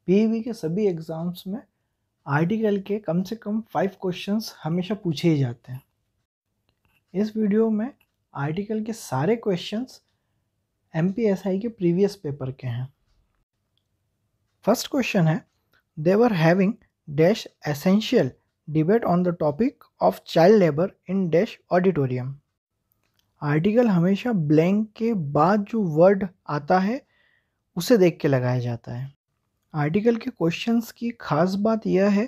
PEB के सभी exams में आर्टिकल के कम से कम 5 क्वेश्चंस हमेशा पूछे ही जाते हैं। इस वीडियो में आर्टिकल के सारे क्वेश्चंस एमपीएसआई के प्रीवियस पेपर के हैं। फर्स्ट क्वेश्चन है, they were having dash essential debate on the topic of child labour in dash auditorium. Article हमेशा ब्लैंक के बाद जो वर्ड आता है उसे देख के लगाया जाता है। आर्टिकल के क्वेश्चंस की खास बात यह है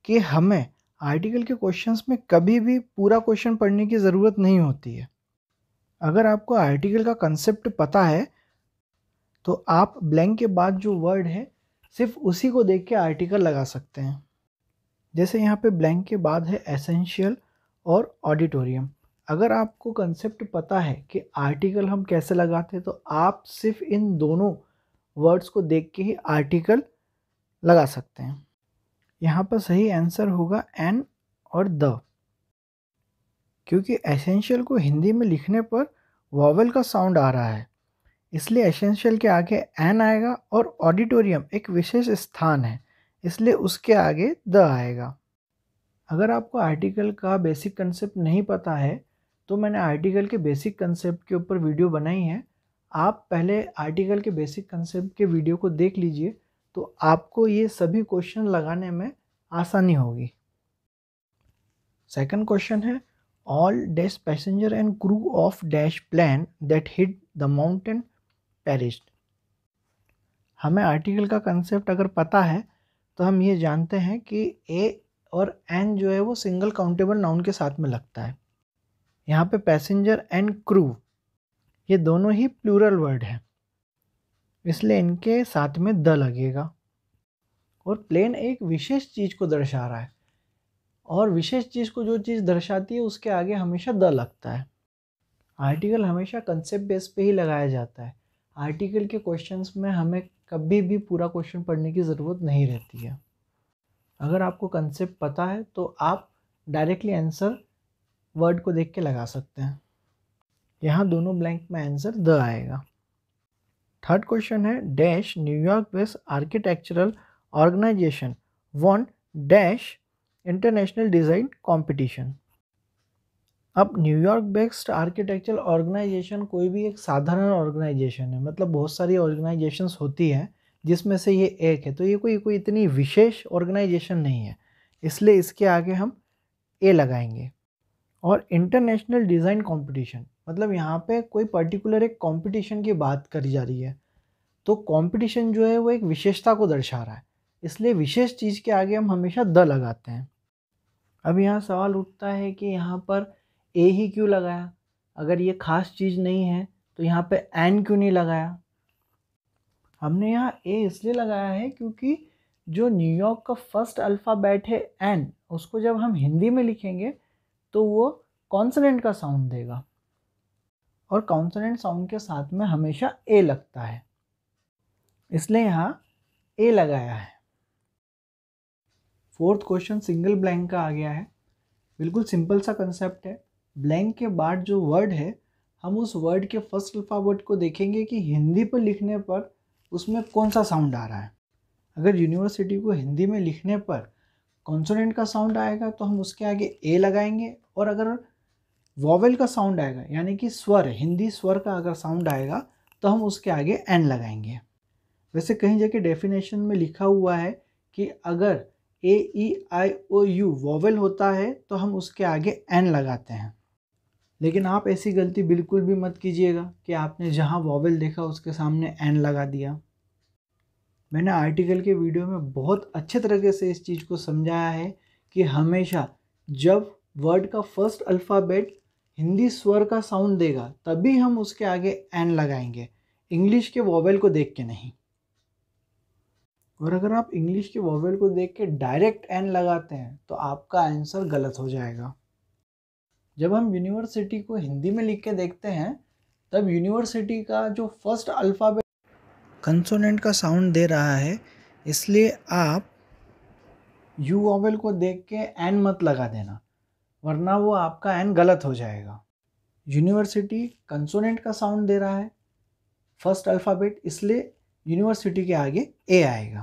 कि हमें आर्टिकल के क्वेश्चंस में कभी भी पूरा क्वेश्चन पढ़ने की ज़रूरत नहीं होती है। अगर आपको आर्टिकल का कंसेप्ट पता है तो आप ब्लैंक के बाद जो वर्ड है सिर्फ उसी को देख के आर्टिकल लगा सकते हैं। जैसे यहाँ पे ब्लैंक के बाद है एसेंशियल और ऑडिटोरियम। अगर आपको कंसेप्ट पता है कि आर्टिकल हम कैसे लगाते हैं तो आप सिर्फ इन दोनों वर्ड्स को देख के ही आर्टिकल लगा सकते हैं। यहाँ पर सही आंसर होगा एन और द, क्योंकि एसेंशियल को हिंदी में लिखने पर वॉवेल का साउंड आ रहा है, इसलिए एसेंशियल के आगे एन आएगा और ऑडिटोरियम एक विशेष स्थान है इसलिए उसके आगे द आएगा। अगर आपको आर्टिकल का बेसिक कंसेप्ट नहीं पता है तो मैंने आर्टिकल के बेसिक कंसेप्ट के ऊपर वीडियो बनाई है। आप पहले आर्टिकल के बेसिक कंसेप्ट के वीडियो को देख लीजिए तो आपको ये सभी क्वेश्चन लगाने में आसानी होगी। सेकंड क्वेश्चन है, all dash passenger and crew of dash plane that hit the mountain perished. हमें आर्टिकल का कंसेप्ट अगर पता है तो हम ये जानते हैं कि ए और एन जो है वो सिंगल काउंटेबल नाउन के साथ में लगता है। यहाँ पे पैसेंजर एंड क्रू ये दोनों ही प्लूरल वर्ड है इसलिए इनके साथ में द लगेगा। और प्लेन एक विशेष चीज़ को दर्शा रहा है और विशेष चीज़ को जो चीज़ दर्शाती है उसके आगे हमेशा द लगता है। आर्टिकल हमेशा कंसेप्ट बेस पे ही लगाया जाता है। आर्टिकल के क्वेश्चंस में हमें कभी भी पूरा क्वेश्चन पढ़ने की ज़रूरत नहीं रहती है। अगर आपको कंसेप्ट पता है तो आप डायरेक्टली आंसर वर्ड को देख के लगा सकते हैं। यहाँ दोनों ब्लैंक में आंसर द आएगा। थर्ड क्वेश्चन है, dash New York based architectural organisation won dash international design competition. अब न्यूयॉर्क बेस्ड आर्किटेक्चरल ऑर्गेनाइजेशन कोई भी एक साधारण ऑर्गेनाइजेशन है, मतलब बहुत सारी ऑर्गेनाइजेशंस होती हैं जिसमें से ये एक है, तो ये कोई इतनी विशेष ऑर्गेनाइजेशन नहीं है इसलिए इसके आगे हम ए लगाएंगे। और इंटरनेशनल डिज़ाइन कंपटीशन मतलब यहाँ पे कोई पर्टिकुलर एक कंपटीशन की बात करी जा रही है, तो कंपटीशन जो है वो एक विशेषता को दर्शा रहा है इसलिए विशेष चीज़ के आगे हम हमेशा द लगाते हैं। अब यहाँ सवाल उठता है कि यहाँ पर ए ही क्यों लगाया, अगर ये खास चीज़ नहीं है तो यहाँ पे एन क्यों नहीं लगाया। हमने यहाँ ए इसलिए लगाया है क्योंकि जो न्यूयॉर्क का फर्स्ट अल्फ़ाबेट है एन, उसको जब हम हिंदी में लिखेंगे तो वो कॉन्सोनेंट का साउंड देगा और कॉन्सोनेंट साउंड के साथ में हमेशा ए लगता है इसलिए यहाँ ए लगाया है। फोर्थ क्वेश्चन सिंगल ब्लैंक का आ गया है। बिल्कुल सिंपल सा कंसेप्ट है। ब्लैंक के बाद जो वर्ड है हम उस वर्ड के फर्स्ट अल्फ़ाबेट को देखेंगे कि हिंदी पर लिखने पर उसमें कौन सा साउंड आ रहा है। अगर यूनिवर्सिटी को हिंदी में लिखने पर कॉन्सोनेंट का साउंड आएगा तो हम उसके आगे ए लगाएंगे, और अगर वॉवेल का साउंड आएगा यानी कि स्वर, हिंदी स्वर का अगर साउंड आएगा तो हम उसके आगे एन लगाएंगे। वैसे कहीं जगह डेफिनेशन में लिखा हुआ है कि अगर ए ई आई ओ यू वॉवेल होता है तो हम उसके आगे एन लगाते हैं, लेकिन आप ऐसी गलती बिल्कुल भी मत कीजिएगा कि आपने जहाँ वॉवेल देखा उसके सामने एन लगा दिया। मैंने आर्टिकल के वीडियो में बहुत अच्छे तरीके से इस चीज़ को समझाया है कि हमेशा जब वर्ड का फर्स्ट अल्फ़ाबेट हिंदी स्वर का साउंड देगा तभी हम उसके आगे एन लगाएंगे, इंग्लिश के वॉवेल को देख के नहीं। और अगर आप इंग्लिश के वॉवेल को देख के डायरेक्ट एन लगाते हैं तो आपका आंसर गलत हो जाएगा। जब हम यूनिवर्सिटी को हिंदी में लिख के देखते हैं तब यूनिवर्सिटी का जो फर्स्ट अल्फ़ाबेट कंसोनेंट का साउंड दे रहा है, इसलिए आप यू वॉवेल को देख के एन मत लगा देना वरना वो आपका एन गलत हो जाएगा। यूनिवर्सिटी कंसोनेंट का साउंड दे रहा है फर्स्ट अल्फ़ाबेट, इसलिए यूनिवर्सिटी के आगे ए आएगा।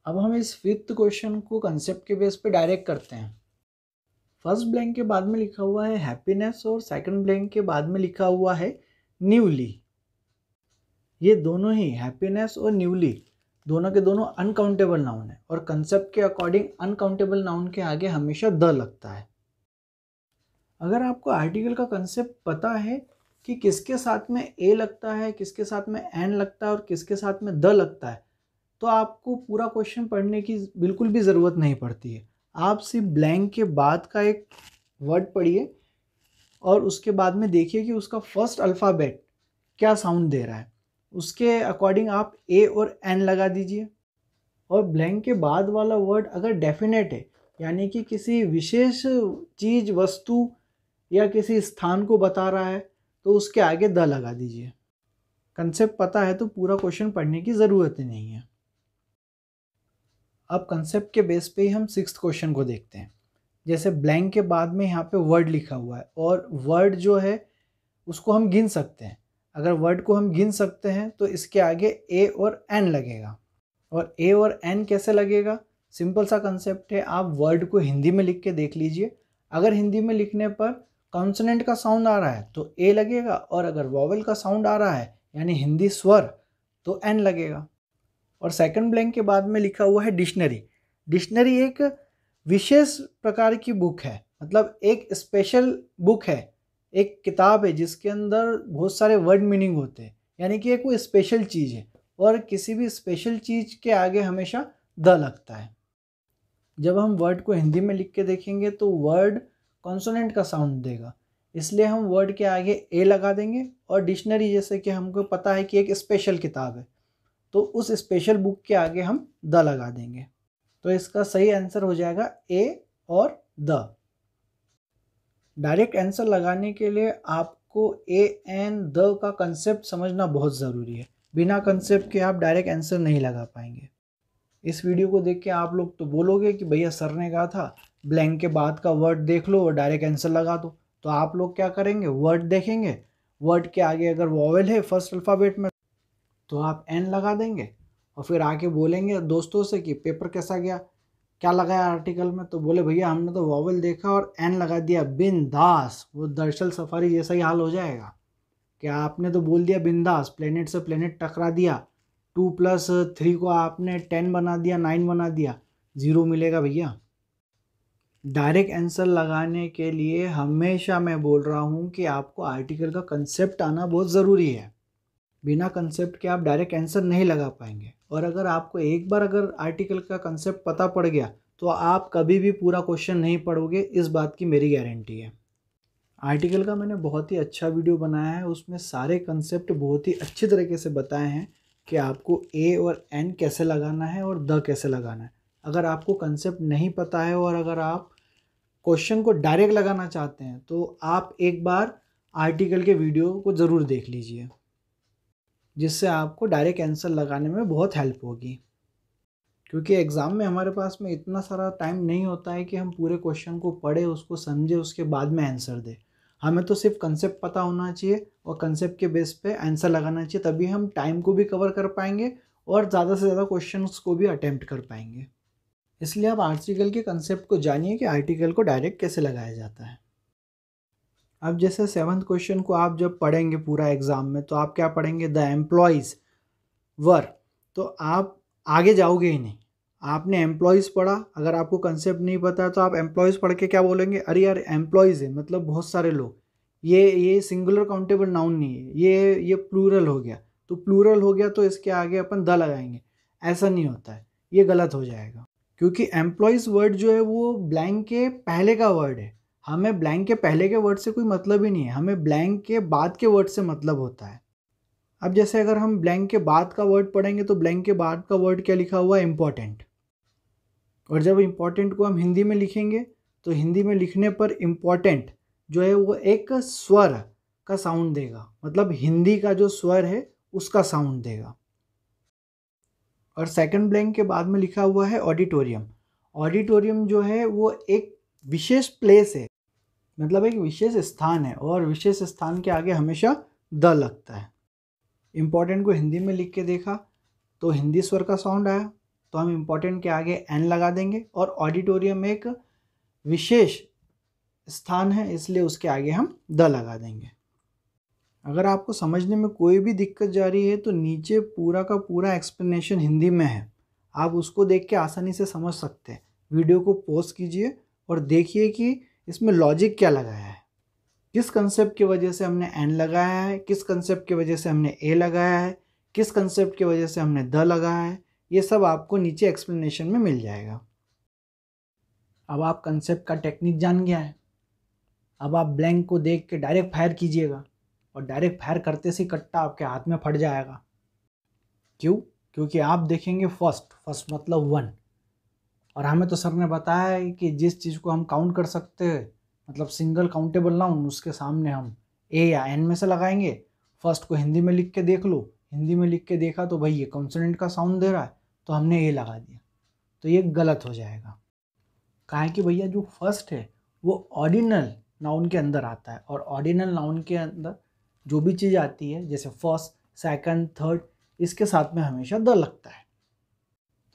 अब हम इस फिफ्थ क्वेश्चन को कंसेप्ट के बेस पे डायरेक्ट करते हैं। फर्स्ट ब्लैंक के बाद में लिखा हुआ है हैप्पीनेस और सेकंड ब्लैंक के बाद में लिखा हुआ है न्यूली। ये दोनों ही हैप्पीनेस और न्यूली दोनों के दोनों अनकाउंटेबल नाउन है और कंसेप्ट के अकॉर्डिंग अनकाउंटेबल नाउन के आगे हमेशा द लगता है। अगर आपको आर्टिकल का कंसेप्ट पता है कि किसके साथ में ए लगता है, किसके साथ में एन लगता है और किसके साथ में द लगता है, तो आपको पूरा क्वेश्चन पढ़ने की बिल्कुल भी ज़रूरत नहीं पड़ती है। आप सिर्फ ब्लैंक के बाद का एक वर्ड पढ़िए और उसके बाद में देखिए कि उसका फर्स्ट अल्फ़ाबेट क्या साउंड दे रहा है, उसके अकॉर्डिंग आप ए और एन लगा दीजिए। और ब्लैंक के बाद वाला वर्ड अगर डेफिनेट है, यानी कि किसी विशेष चीज़, वस्तु या किसी स्थान को बता रहा है, तो उसके आगे द लगा दीजिए। कंसेप्ट पता है तो पूरा क्वेश्चन पढ़ने की ज़रूरत ही नहीं है। अब कंसेप्ट के बेस पे ही हम सिक्स्थ क्वेश्चन को देखते हैं। जैसे ब्लैंक के बाद में यहाँ पे वर्ड लिखा हुआ है और वर्ड जो है उसको हम गिन सकते हैं। अगर वर्ड को हम गिन सकते हैं तो इसके आगे ए और एन लगेगा। और ए और एन कैसे लगेगा? सिंपल सा कंसेप्ट है, आप वर्ड को हिंदी में लिख के देख लीजिए। अगर हिंदी में लिखने पर कॉन्सोनेंट का साउंड आ रहा है तो ए लगेगा, और अगर वॉवेल का साउंड आ रहा है यानी हिंदी स्वर तो एन लगेगा। और सेकंड ब्लैंक के बाद में लिखा हुआ है डिक्शनरी। डिक्शनरी एक विशेष प्रकार की बुक है, मतलब एक स्पेशल बुक है, एक किताब है जिसके अंदर बहुत सारे वर्ड मीनिंग होते हैं, यानी कि एक वो स्पेशल चीज़ है। और किसी भी स्पेशल चीज़ के आगे हमेशा द लगता है। जब हम वर्ड को हिंदी में लिख के देखेंगे तो वर्ड कॉन्सोनेंट का साउंड देगा, इसलिए हम वर्ड के आगे ए लगा देंगे। और डिक्शनरी जैसे कि हमको पता है कि एक स्पेशल किताब है, तो उस स्पेशल बुक के आगे हम द लगा देंगे। तो इसका सही आंसर हो जाएगा ए और द। डायरेक्ट आंसर लगाने के लिए आपको ए एन द का कंसेप्ट समझना बहुत ज़रूरी है। बिना कंसेप्ट के आप डायरेक्ट आंसर नहीं लगा पाएंगे। इस वीडियो को देख के आप लोग तो बोलोगे कि भैया सर ने कहा था ब्लैंक के बाद का वर्ड देख लो और डायरेक्ट आंसर लगा दो। तो आप लोग क्या करेंगे, वर्ड देखेंगे, वर्ड के आगे अगर वॉवेल है फर्स्ट अल्फ़ाबेट में तो आप एन लगा देंगे और फिर आके बोलेंगे दोस्तों से कि पेपर कैसा गया, क्या लगाया आर्टिकल में, तो बोले भैया हमने तो वॉवेल देखा और एन लगा दिया, बिंदास। वो दरअसल सफारी जैसा ही हाल हो जाएगा कि आपने तो बोल दिया बिंदास, प्लेनेट से प्लेनेट टकरा दिया, 2+3 को आपने 10 बना दिया, 9 बना दिया, 0 मिलेगा भैया। डायरेक्ट आंसर लगाने के लिए हमेशा मैं बोल रहा हूँ कि आपको आर्टिकल का कंसेप्ट आना बहुत ज़रूरी है। बिना कंसेप्ट के आप डायरेक्ट आंसर नहीं लगा पाएंगे। और अगर आपको एक बार अगर आर्टिकल का कंसेप्ट पता पड़ गया तो आप कभी भी पूरा क्वेश्चन नहीं पढ़ोगे, इस बात की मेरी गारंटी है। आर्टिकल का मैंने बहुत ही अच्छा वीडियो बनाया है, उसमें सारे कंसेप्ट बहुत ही अच्छी तरीके से बताए हैं कि आपको ए और एन कैसे लगाना है और द कैसे लगाना है। अगर आपको कंसेप्ट नहीं पता है और अगर आप क्वेश्चन को डायरेक्ट लगाना चाहते हैं तो आप एक बार आर्टिकल के वीडियो को ज़रूर देख लीजिए, जिससे आपको डायरेक्ट आंसर लगाने में बहुत हेल्प होगी। क्योंकि एग्ज़ाम में हमारे पास में इतना सारा टाइम नहीं होता है कि हम पूरे क्वेश्चन को पढ़े, उसको समझे, उसके बाद में आंसर दें। हमें तो सिर्फ कंसेप्ट पता होना चाहिए और कंसेप्ट के बेस पे आंसर लगाना चाहिए, तभी हम टाइम को भी कवर कर पाएंगे और ज़्यादा से ज़्यादा क्वेश्चंस को भी अटेम्प्ट कर पाएंगे। इसलिए आप आर्टिकल के कंसेप्ट को जानिए कि आर्टिकल को डायरेक्ट कैसे लगाया जाता है। अब जैसे 7th क्वेश्चन को आप जब पढ़ेंगे पूरा एग्ज़ाम में तो आप क्या पढ़ेंगे, द एम्प्लॉयज़ वर, तो आप आगे जाओगे ही नहीं। आपने एम्प्लॉयज़ पढ़ा, अगर आपको कंसेप्ट नहीं पता है तो आप एम्प्लॉयज़ पढ़ के क्या बोलेंगे, अरे यार एम्प्लॉयज़ है मतलब बहुत सारे लोग, ये सिंगुलर काउंटेबल नाउन नहीं है, ये प्लूरल हो गया, तो प्लूरल हो गया तो इसके आगे अपन द लगाएंगे। ऐसा नहीं होता है, ये गलत हो जाएगा। क्योंकि एम्प्लॉयज़ वर्ड जो है वो ब्लैंक के पहले का वर्ड है। हमें ब्लैंक के पहले के वर्ड से कोई मतलब ही नहीं है, हमें ब्लैंक के बाद के वर्ड से मतलब होता है। अब जैसे अगर हम ब्लैंक के बाद का वर्ड पढ़ेंगे तो ब्लैंक के बाद का वर्ड क्या लिखा हुआ है, इम्पॉर्टेंट। और जब इम्पॉर्टेंट को हम हिंदी में लिखेंगे तो हिंदी में लिखने पर इम्पॉर्टेंट जो है वो एक स्वर का साउंड देगा, मतलब हिंदी का जो स्वर है उसका साउंड देगा। और सेकंड ब्लैंक के बाद में लिखा हुआ है ऑडिटोरियम। ऑडिटोरियम जो है वो एक विशेष प्लेस है, मतलब एक विशेष स्थान है, और विशेष स्थान के आगे हमेशा द लगता है। इम्पॉर्टेंट को हिंदी में लिख के देखा तो हिंदी स्वर का साउंड आया, तो हम इम्पोर्टेंट के आगे एन लगा देंगे, और ऑडिटोरियम एक विशेष स्थान है इसलिए उसके आगे हम द लगा देंगे। अगर आपको समझने में कोई भी दिक्कत जा रही है तो नीचे पूरा का पूरा एक्सप्लेनेशन हिंदी में है, आप उसको देख के आसानी से समझ सकते हैं। वीडियो को पॉज कीजिए और देखिए कि इसमें लॉजिक क्या लगाया है, किस कंसेप्ट की वजह से हमने एन लगाया है, किस कंसेप्ट की वजह से हमने ए लगाया है, किस कंसेप्ट की वजह से हमने द लगाया है। ये सब आपको नीचे एक्सप्लेनेशन में मिल जाएगा। अब आप कंसेप्ट का टेक्निक जान गया है, अब आप ब्लैंक को देख के डायरेक्ट फायर कीजिएगा, और डायरेक्ट फायर करते से कट्टा आपके हाथ में फट जाएगा। क्यों? क्योंकि आप देखेंगे फर्स्ट मतलब 1, और हमें तो सर ने बताया है कि जिस चीज़ को हम काउंट कर सकते हैं मतलब सिंगल काउंटेबल नाउन, उसके सामने हम ए या एन में से लगाएंगे। फर्स्ट को हिंदी में लिख के देख लो, हिंदी में लिख के देखा तो भाई ये कॉन्सोनेंट का साउंड दे रहा है तो हमने ए लगा दिया, तो ये गलत हो जाएगा। कहा है कि भैया जो फर्स्ट है वो ऑर्डिनल नाउन के अंदर आता है, और ऑर्डिनल नाउन के अंदर जो भी चीज़ आती है जैसे फर्स्ट, सेकंड, थर्ड, इसके साथ में हमेशा द लगता है।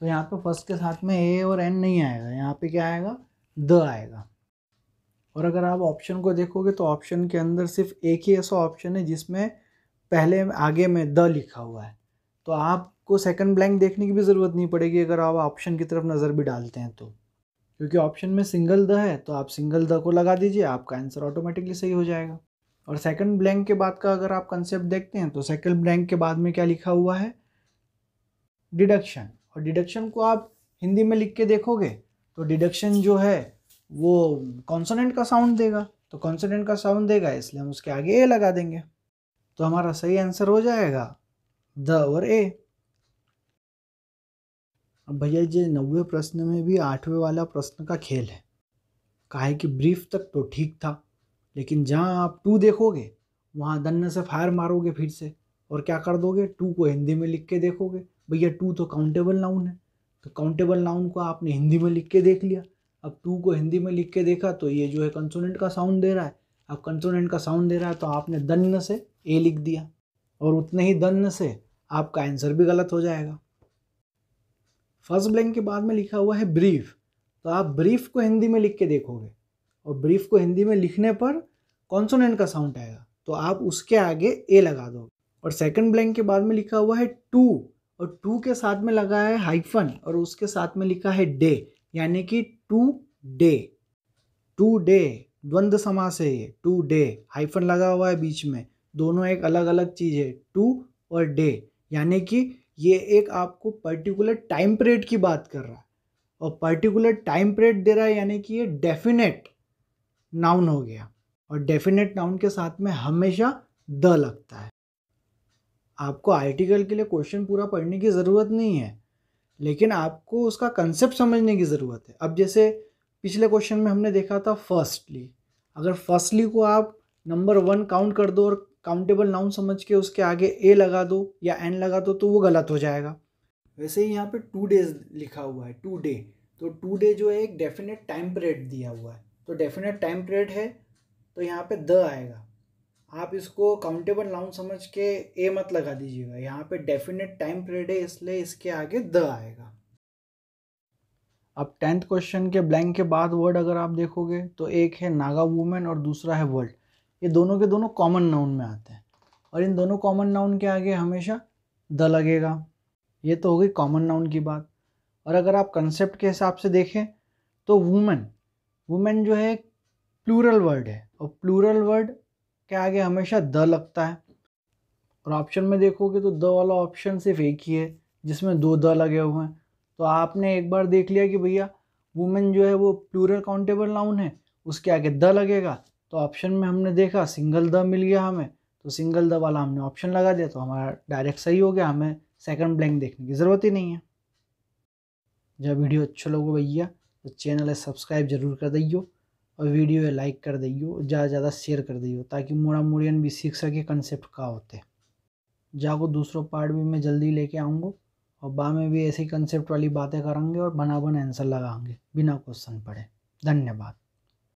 तो यहाँ पे फर्स्ट के साथ में ए और एन नहीं आएगा, यहाँ पे क्या आएगा? द आएगा। और अगर आप ऑप्शन को देखोगे तो ऑप्शन के अंदर सिर्फ एक ही ऐसा ऑप्शन है जिसमें पहले आगे में द लिखा हुआ है, तो आपको सेकंड ब्लैंक देखने की भी ज़रूरत नहीं पड़ेगी अगर आप ऑप्शन की तरफ नज़र भी डालते हैं तो, क्योंकि ऑप्शन में सिंगल द है तो आप सिंगल द को लगा दीजिए, आपका आंसर ऑटोमेटिकली सही हो जाएगा। और सेकंड ब्लैंक के बाद का अगर आप कंसेप्ट देखते हैं तो सेकंड ब्लैंक के बाद में क्या लिखा हुआ है? डिडक्शन। और डिडक्शन को आप हिंदी में लिख के देखोगे तो डिडक्शन जो है वो कॉन्सोनेंट का साउंड देगा, तो कॉन्सोनेंट का साउंड देगा इसलिए हम उसके आगे ए लगा देंगे, तो हमारा सही आंसर हो जाएगा द और ए। अब भैया जी 90वें प्रश्न में भी 8वें वाला प्रश्न का खेल है। कहा है कि ब्रीफ तक तो ठीक था, लेकिन जहाँ आप 2 देखोगे वहाँ दन्ने से फायर मारोगे फिर से, और क्या कर दोगे? 2 को हिंदी में लिख के देखोगे। भैया 2 तो काउंटेबल नाउन है, तो काउंटेबल नाउन को आपने हिंदी में लिख के देख लिया। अब 2 को हिंदी में लिख के देखा तो ये जो है कंसोनेंट का साउंड दे रहा है। अब कंसोनेंट का साउंड दे रहा है तो आपने दन्न से ए लिख दिया, और उतने ही दन्न से आपका आंसर भी गलत हो जाएगा। फर्स्ट ब्लैंक के बाद में लिखा हुआ है ब्रीफ, तो आप ब्रीफ को हिंदी में लिख के देखोगे, और ब्रीफ को हिंदी में लिखने पर कॉन्सोनेंट का साउंड आएगा तो आप उसके आगे ए लगा दोगे। और सेकंड ब्लैंक के बाद में लिखा हुआ है 2, और 2 के साथ में लगा है हाइफन, और उसके साथ में लिखा है डे, यानी कि 2 डे द्वंद्व समास है ये। 2 डे हाइफन लगा हुआ है बीच में, दोनों एक अलग अलग चीज़ है, 2 और डे, यानी कि ये एक आपको पर्टिकुलर टाइम पीरियड की बात कर रहा है, और पर्टिकुलर टाइम पीरियड दे रहा है यानी कि ये डेफिनेट नाउन हो गया, और डेफिनेट नाउन के साथ में हमेशा द लगता है। आपको आर्टिकल के लिए क्वेश्चन पूरा पढ़ने की ज़रूरत नहीं है, लेकिन आपको उसका कंसेप्ट समझने की ज़रूरत है। अब जैसे पिछले क्वेश्चन में हमने देखा था फर्स्टली, अगर फर्स्टली को आप नंबर 1 काउंट कर दो और काउंटेबल नाउन समझ के उसके आगे ए लगा दो या एन लगा दो तो वो गलत हो जाएगा। वैसे ही यहाँ पे 2 डेज लिखा हुआ है, 2 डे, तो 2 डे जो है एक डेफिनेट टाइम पीरियड दिया हुआ है, तो डेफिनेट टाइम पीरियड है तो यहाँ पे द आएगा। आप इसको काउंटेबल नाउन समझ के ए मत लगा दीजिएगा, यहाँ पे डेफिनेट टाइम पीरियड है इसलिए इसके आगे द आएगा। अब 10th क्वेश्चन के ब्लैंक के बाद वर्ड अगर आप देखोगे तो एक है नागा वुमेन और दूसरा है वर्ल्ड। ये दोनों के दोनों कॉमन नाउन में आते हैं, और इन दोनों कॉमन नाउन के आगे हमेशा द लगेगा। ये तो हो गई कॉमन नाउन की बात। और अगर आप कंसेप्ट के हिसाब से देखें तो वुमेन जो है प्लूरल वर्ड है, और प्लूरल वर्ड के आगे हमेशा द लगता है। और ऑप्शन में देखोगे तो द वाला ऑप्शन सिर्फ एक ही है जिसमें 2 द लगे हुए हैं, तो आपने एक बार देख लिया कि भैया वुमेन जो है वो प्लूरल काउंटेबल नाउन है, उसके आगे द लगेगा, तो ऑप्शन में हमने देखा सिंगल द मिल गया हमें, तो सिंगल द वाला हमने ऑप्शन लगा दिया तो हमारा डायरेक्ट सही हो गया, हमें सेकंड ब्लैंक देखने की ज़रूरत ही नहीं है। जब वीडियो अच्छा लगे भैया तो चैनल सब्सक्राइब जरूर कर दियो, और वीडियो लाइक कर दियो, ज़्यादा ज़्यादा शेयर कर दियो, ताकि मोड़ा मोड़ियन भी सीख सके कंसेप्ट का होते। जाको दूसरों पार्ट भी मैं जल्दी लेके आऊँगा, और बाद में भी ऐसी कंसेप्ट वाली बातें करेंगे और बना आंसर लगाएंगे बिना क्वेश्चन पढ़े। धन्यवाद।